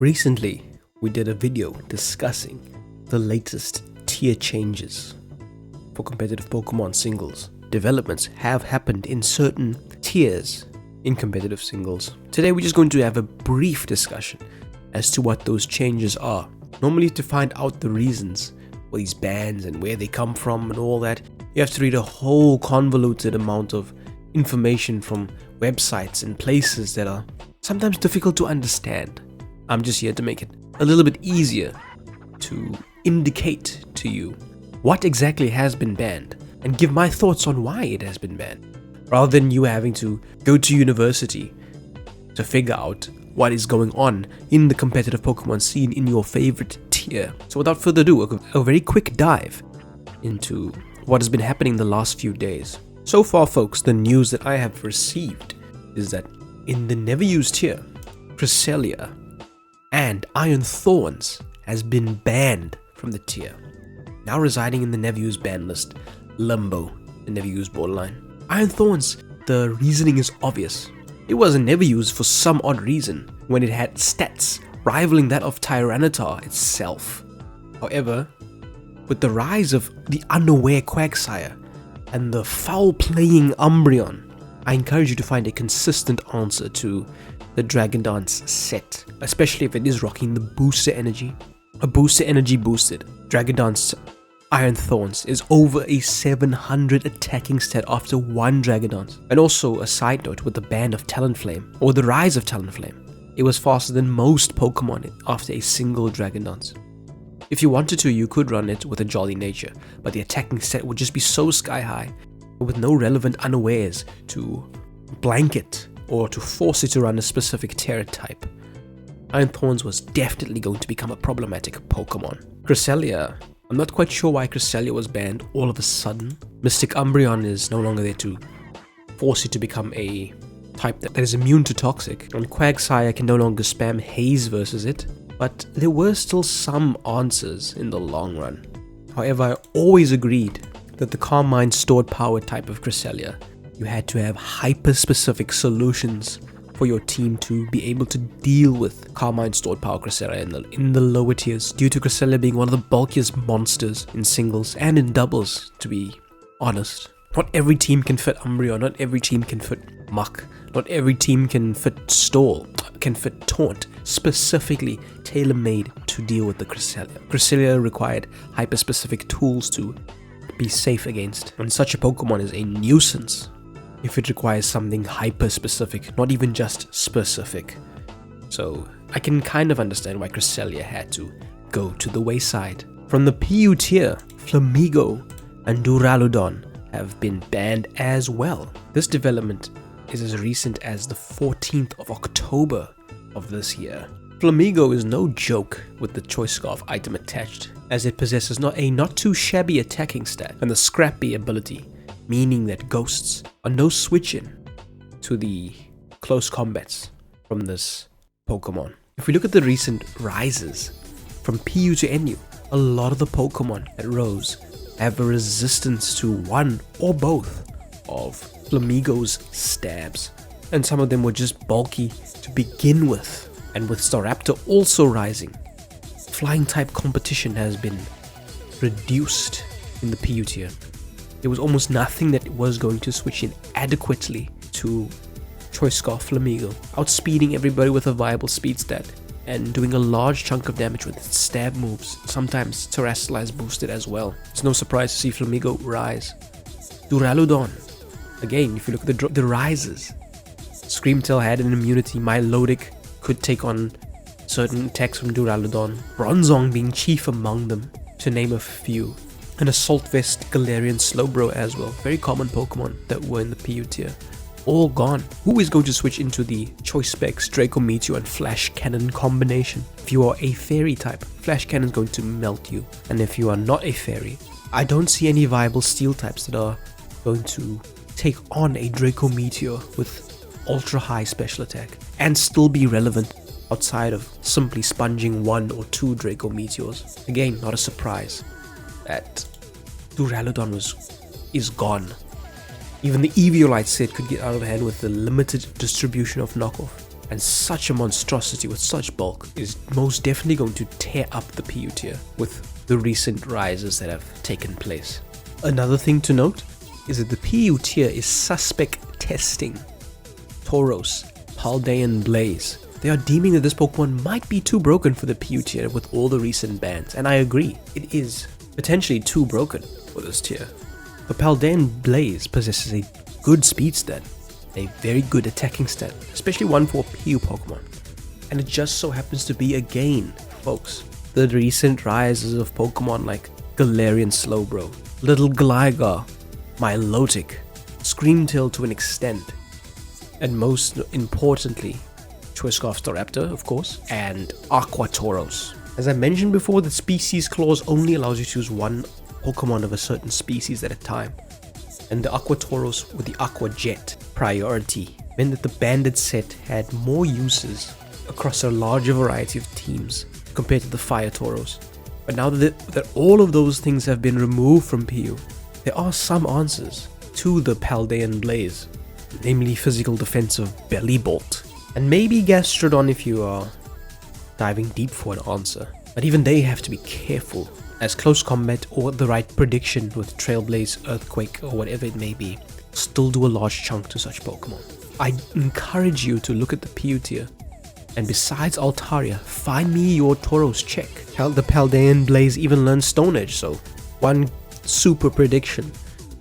Recently, we did a video discussing the latest tier changes for competitive Pokemon singles. Developments have happened in certain tiers in competitive singles. Today we're just going to have a brief discussion as to what those changes are. Normally, to find out the reasons for these bans and where they come from and all that, you have to read a whole convoluted amount of information from websites and places that are sometimes difficult to understand. I'm just here to make it a little bit easier to indicate to you what exactly has been banned and give my thoughts on why it has been banned, rather than you having to go to university to figure out what is going on in the competitive Pokemon scene in your favorite tier. So without further ado, a very quick dive into what has been happening the last few days. So far, folks, the news that I have received is that in the never used tier, Cresselia and Iron Thorns has been banned from the tier, now residing in the never used ban list, limbo, the never used borderline. Iron Thorns, the reasoning is obvious. It was never used for some odd reason when it had stats rivaling that of Tyranitar itself. However, with the rise of the unaware Quagsire and the foul-playing Umbreon, I encourage you to find a consistent answer to the Dragon Dance set, especially if it is rocking the booster energy. A booster energy boosted Dragon Dance Iron Thorns is over a 700 attacking stat after one Dragon Dance. And also a side note, with the ban of Talonflame, or the rise of Talonflame, it was faster than most Pokemon after a single Dragon Dance. If you wanted to, you could run it with a Jolly Nature, but the attacking stat would just be so sky high, with no relevant unawares to blanket or to force it to run a specific Terra type. Iron Thorns was definitely going to become a problematic Pokemon. Cresselia, I'm not quite sure why Cresselia was banned all of a sudden. Mystic Umbreon is no longer there to force it to become a type that is immune to Toxic, and Quagsire can no longer spam Haze versus it, but there were still some answers in the long run. However, I always agreed that the Carmine stored power type of Cresselia, you had to have hyper-specific solutions for your team to be able to deal with Carmine stored power Cresselia in the lower tiers, due to Cresselia being one of the bulkiest monsters in singles and in doubles, to be honest. Not every team can fit Umbreon, not every team can fit Muck, not every team can fit Stall, can fit Taunt, specifically tailor-made to deal with the Cresselia. Cresselia required hyper-specific tools to be safe against, and such a Pokemon is a nuisance if it requires something hyper-specific, not even just specific. So I can kind of understand why Cresselia had to go to the wayside. From the PU tier, Flamigo and Duraludon have been banned as well. This development is as recent as the 14th of October of this year. Flamigo is no joke with the Choice Scarf item attached, as it possesses not too shabby attacking stat and the scrappy ability, meaning that ghosts are no switch-in to the close combats from this Pokemon. If we look at the recent rises from PU to NU, a lot of the Pokemon that rose have a resistance to one or both of Flamigo's stabs, and some of them were just bulky to begin with. And with Staraptor also rising, flying type competition has been reduced in the PU tier. There was almost nothing that was going to switch in adequately to Choice Scarf Flamigo, outspeeding everybody with a viable speed stat and doing a large chunk of damage with its stab moves, sometimes Terrestrialize boosted as well. It's no surprise to see Flamigo rise. Duraludon, again, if you look at the rises, Screamtail had an immunity, Milotic could take on certain attacks from Duraludon, Bronzong being chief among them, to name a few. And Assault Vest, Galarian Slowbro as well, very common Pokemon that were in the PU tier. All gone. Who is going to switch into the Choice Specs, Draco Meteor and Flash Cannon combination? If you are a fairy type, Flash Cannon is going to melt you. And if you are not a fairy, I don't see any viable steel types that are going to take on a Draco Meteor with ultra high special attack and still be relevant outside of simply sponging one or two Draco Meteors. Again, not a surprise that Duraludon is gone. Even the Eviolite set could get out of hand with the limited distribution of knockoff. And such a monstrosity with such bulk is most definitely going to tear up the PU tier with the recent rises that have taken place. Another thing to note is that the PU tier is suspect testing Tauros, Paldean Blaze. They are deeming that this Pokemon might be too broken for the PU tier with all the recent bans, and I agree, it is potentially too broken for this tier. The Paldean Blaze possesses a good speed stat, a very good attacking stat, especially one for PU Pokemon. And it just so happens to be, again, folks, the recent rises of Pokemon like Galarian Slowbro, Little Gligar, Milotic, Screamtail to an extent, and most importantly, Choice-Scarf Staraptor, of course, and Aqua Tauros. As I mentioned before, the species clause only allows you to choose one Pokemon of a certain species at a time, and the Aqua Tauros with the Aqua Jet priority meant that the banded set had more uses across a larger variety of teams compared to the Fire Tauros. But now that all of those things have been removed from PU, there are some answers to the Paldean Blaze, namely physical defensive Belly Bolt, and maybe Gastrodon if you are diving deep for an answer. But even they have to be careful, as close combat or the right prediction with Trailblaze, Earthquake, or whatever it may be still do a large chunk to such Pokemon. I encourage you to look at the PU tier, and besides Altaria, find me your Tauros check. Hell, the Paldean Blaze even learns Stone Edge, so one super prediction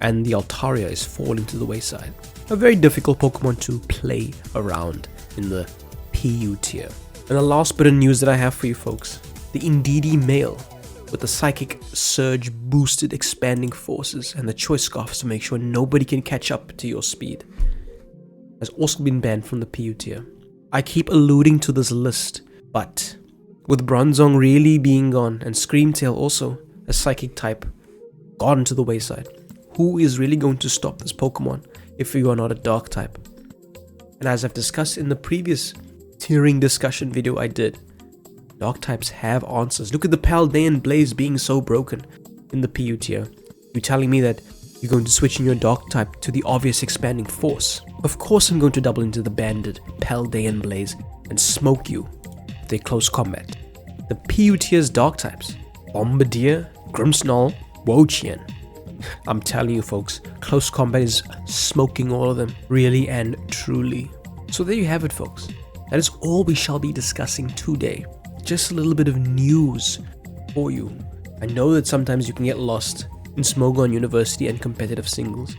and the Altaria is falling to the wayside. A very difficult Pokemon to play around in the PU tier. And the last bit of news that I have for you folks, the Indeedee male with the Psychic Surge boosted expanding forces and the Choice Scarfs to make sure nobody can catch up to your speed, has also been banned from the PU tier. I keep alluding to this list, but with Bronzong really being gone and Screamtail also, a Psychic type, gone to the wayside, who is really going to stop this Pokemon if you are not a Dark type? And as I've discussed in the previous tiering discussion video I did, Dark types have answers. Look at the Paldean Blaze being so broken in the PU tier. You're telling me that you're going to switch in your Dark type to the obvious expanding force? Of course I'm going to double into the banded Paldean Blaze and smoke you with a close combat. The PU tier's Dark types, Bombardier, Grimmsnarl, Wo-Chien. I'm telling you folks, close combat is smoking all of them, really and truly. So there you have it folks. That is all we shall be discussing today. Just a little bit of news for you. I know that sometimes you can get lost in Smogon University and competitive singles,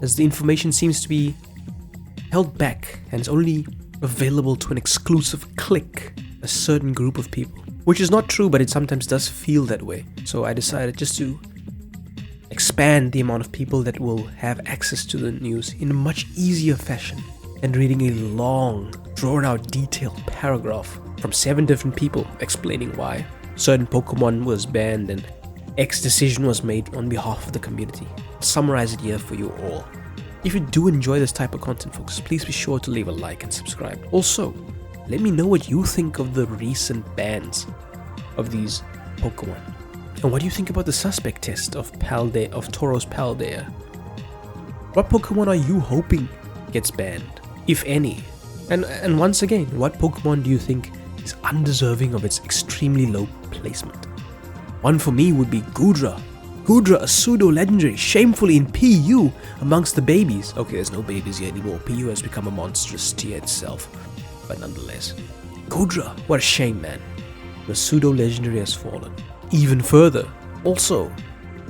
as the information seems to be held back and is only available to an exclusive clique, a certain group of people. Which is not true, but it sometimes does feel that way. So I decided just to expand the amount of people that will have access to the news in a much easier fashion, and reading a long, drawn-out, detailed paragraph from 7 different people explaining why certain Pokemon was banned and X decision was made on behalf of the community. I'll summarize it here for you all. If you do enjoy this type of content folks, please be sure to leave a like and subscribe. Also, let me know what you think of the recent bans of these Pokemon. And what do you think about the suspect test of Tauros Paldea? What Pokemon are you hoping gets banned, if any? And once again, what Pokemon do you think is undeserving of its extremely low placement? One for me would be Goodra. Goodra, a pseudo-legendary, shamefully in PU amongst the babies. Okay, there's no babies here anymore. PU has become a monstrous tier itself. But nonetheless, Goodra, what a shame, man. The pseudo-legendary has fallen. Even further, also,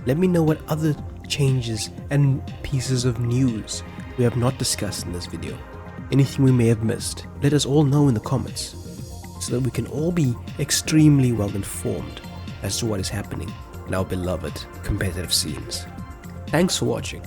let me know what other changes and pieces of news we have not discussed in this video. Anything we may have missed, let us all know in the comments, so that we can all be extremely well informed as to what is happening in our beloved competitive scenes. Thanks for watching.